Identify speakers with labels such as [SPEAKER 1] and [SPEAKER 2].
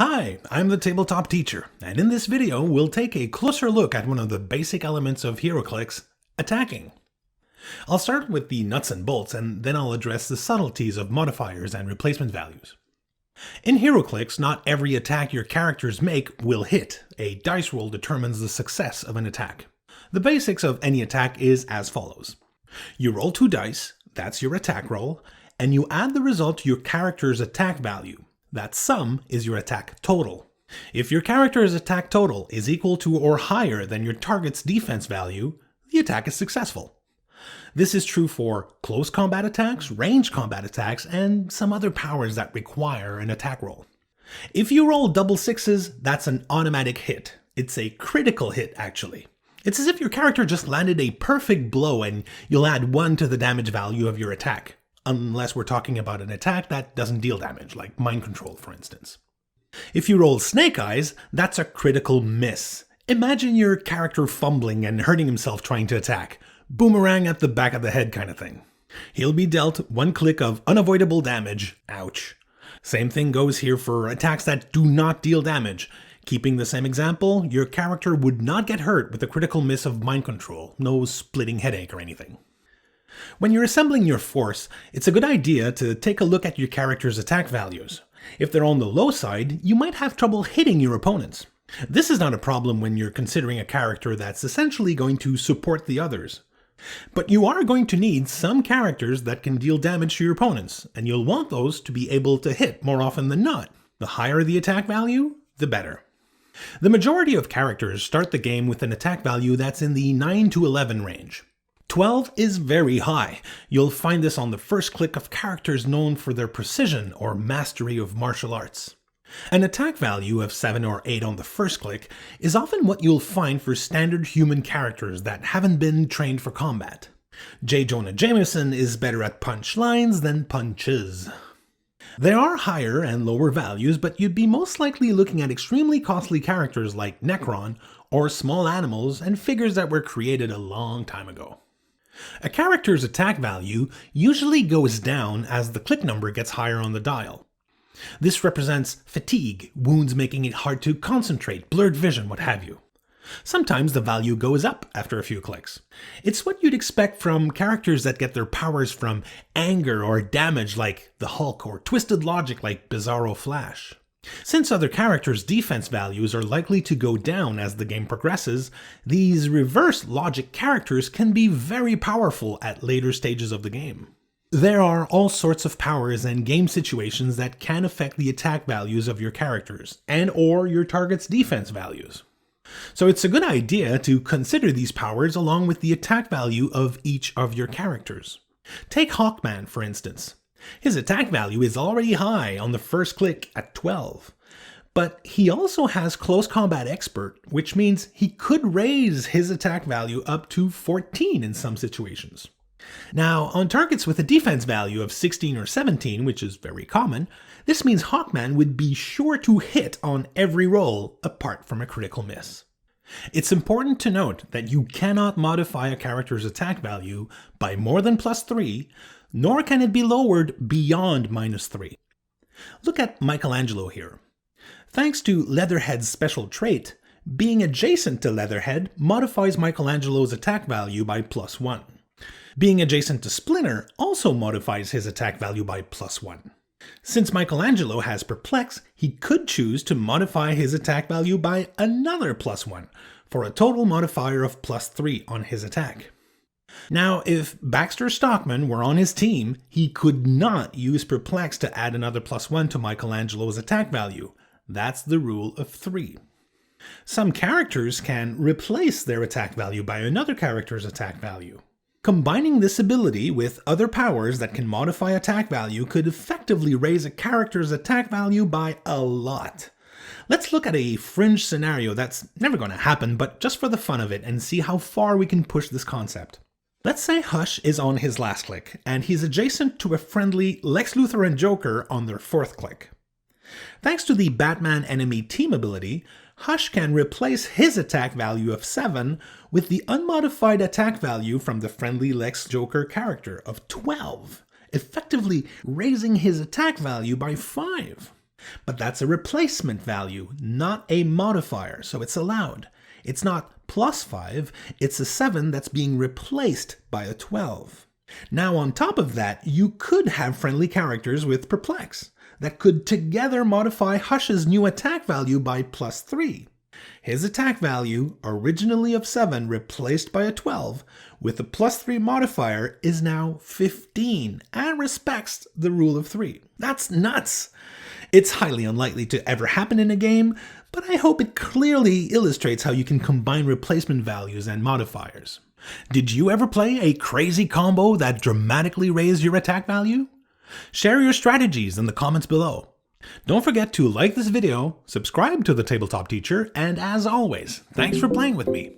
[SPEAKER 1] Hi, I'm the Tabletop teacher, and in this video we'll take a closer look at one of the basic elements of Heroclix, attacking. I'll start with the nuts and bolts, and then I'll address the subtleties of modifiers and replacement values. In Heroclix, not every attack your characters make will hit. A dice roll determines the success of an attack. The basics of any attack is as follows. You roll 2 dice, that's your attack roll, and you add the result to your character's attack value. That sum is your attack total. If your character's attack total is equal to or higher than your target's defense value, the attack is successful. This is true for close combat attacks, ranged combat attacks, and some other powers that require an attack roll. If you roll double sixes, that's an automatic hit. It's a critical hit, actually. It's as if your character just landed a perfect blow and you'll add 1 to the damage value of your attack. Unless we're talking about an attack that doesn't deal damage, like mind control, for instance. If you roll snake eyes, that's a critical miss. Imagine your character fumbling and hurting himself trying to attack. Boomerang at the back of the head kind of thing. He'll be dealt 1 click of unavoidable damage. Ouch. Same thing goes here for attacks that do not deal damage. Keeping the same example, your character would not get hurt with a critical miss of mind control. No splitting headache or anything. When you're assembling your force, it's a good idea to take a look at your character's attack values. If they're on the low side, you might have trouble hitting your opponents. This is not a problem when you're considering a character that's essentially going to support the others. But you are going to need some characters that can deal damage to your opponents, and you'll want those to be able to hit more often than not. The higher the attack value, the better. The majority of characters start the game with an attack value that's in the 9 to 11 range. 12 is very high. You'll find this on the first click of characters known for their precision or mastery of martial arts. An attack value of 7 or 8 on the first click is often what you'll find for standard human characters that haven't been trained for combat. J. Jonah Jameson is better at punch lines than punches. There are higher and lower values, but you'd be most likely looking at extremely costly characters like Necron or small animals and figures that were created a long time ago. A character's attack value usually goes down as the click number gets higher on the dial. This represents fatigue, wounds making it hard to concentrate, blurred vision, what have you. Sometimes the value goes up after a few clicks. It's what you'd expect from characters that get their powers from anger or damage like the Hulk or twisted logic like Bizarro Flash. Since other characters' defense values are likely to go down as the game progresses, these reverse logic characters can be very powerful at later stages of the game. There are all sorts of powers and game situations that can affect the attack values of your characters, and or your target's defense values. So it's a good idea to consider these powers along with the attack value of each of your characters. Take Hawkman, for instance. His attack value is already high on the first click at 12, but he also has Close Combat Expert, which means he could raise his attack value up to 14 in some situations. Now, on targets with a defense value of 16 or 17, which is very common, this means Hawkman would be sure to hit on every roll apart from a critical miss. It's important to note that you cannot modify a character's attack value by more than +3, nor can it be lowered beyond -3. Look at Michelangelo here. Thanks to Leatherhead's special trait, being adjacent to Leatherhead modifies Michelangelo's attack value by +1. Being adjacent to Splinter also modifies his attack value by +1. Since Michelangelo has Perplex, he could choose to modify his attack value by another +1, for a total modifier of +3 on his attack. Now, if Baxter Stockman were on his team, he could not use Perplex to add another +1 to Michelangelo's attack value. That's the rule of 3. Some characters can replace their attack value by another character's attack value. Combining this ability with other powers that can modify attack value could effectively raise a character's attack value by a lot. Let's look at a Fringe scenario that's never going to happen, but just for the fun of it, and see how far we can push this concept. Let's say Hush is on his last click, and he's adjacent to a friendly Lex Luthor and Joker on their 4th click. Thanks to the Batman Enemy Team ability, Hush can replace his attack value of 7 with the unmodified attack value from the friendly Lex Joker character of 12, effectively raising his attack value by 5. But that's a replacement value, not a modifier, so it's allowed. It's not +5, it's a 7 that's being replaced by a 12. Now on top of that, you could have friendly characters with Perplex that could together modify Hush's new attack value by +3. His attack value, originally of 7 replaced by a 12, with a +3 modifier is now 15 and respects the rule of 3. That's nuts! It's highly unlikely to ever happen in a game, but I hope it clearly illustrates how you can combine replacement values and modifiers. Did you ever play a crazy combo that dramatically raised your attack value? Share your strategies in the comments below. Don't forget to like this video, subscribe to the Tabletop Teacher, and as always, thanks for playing with me.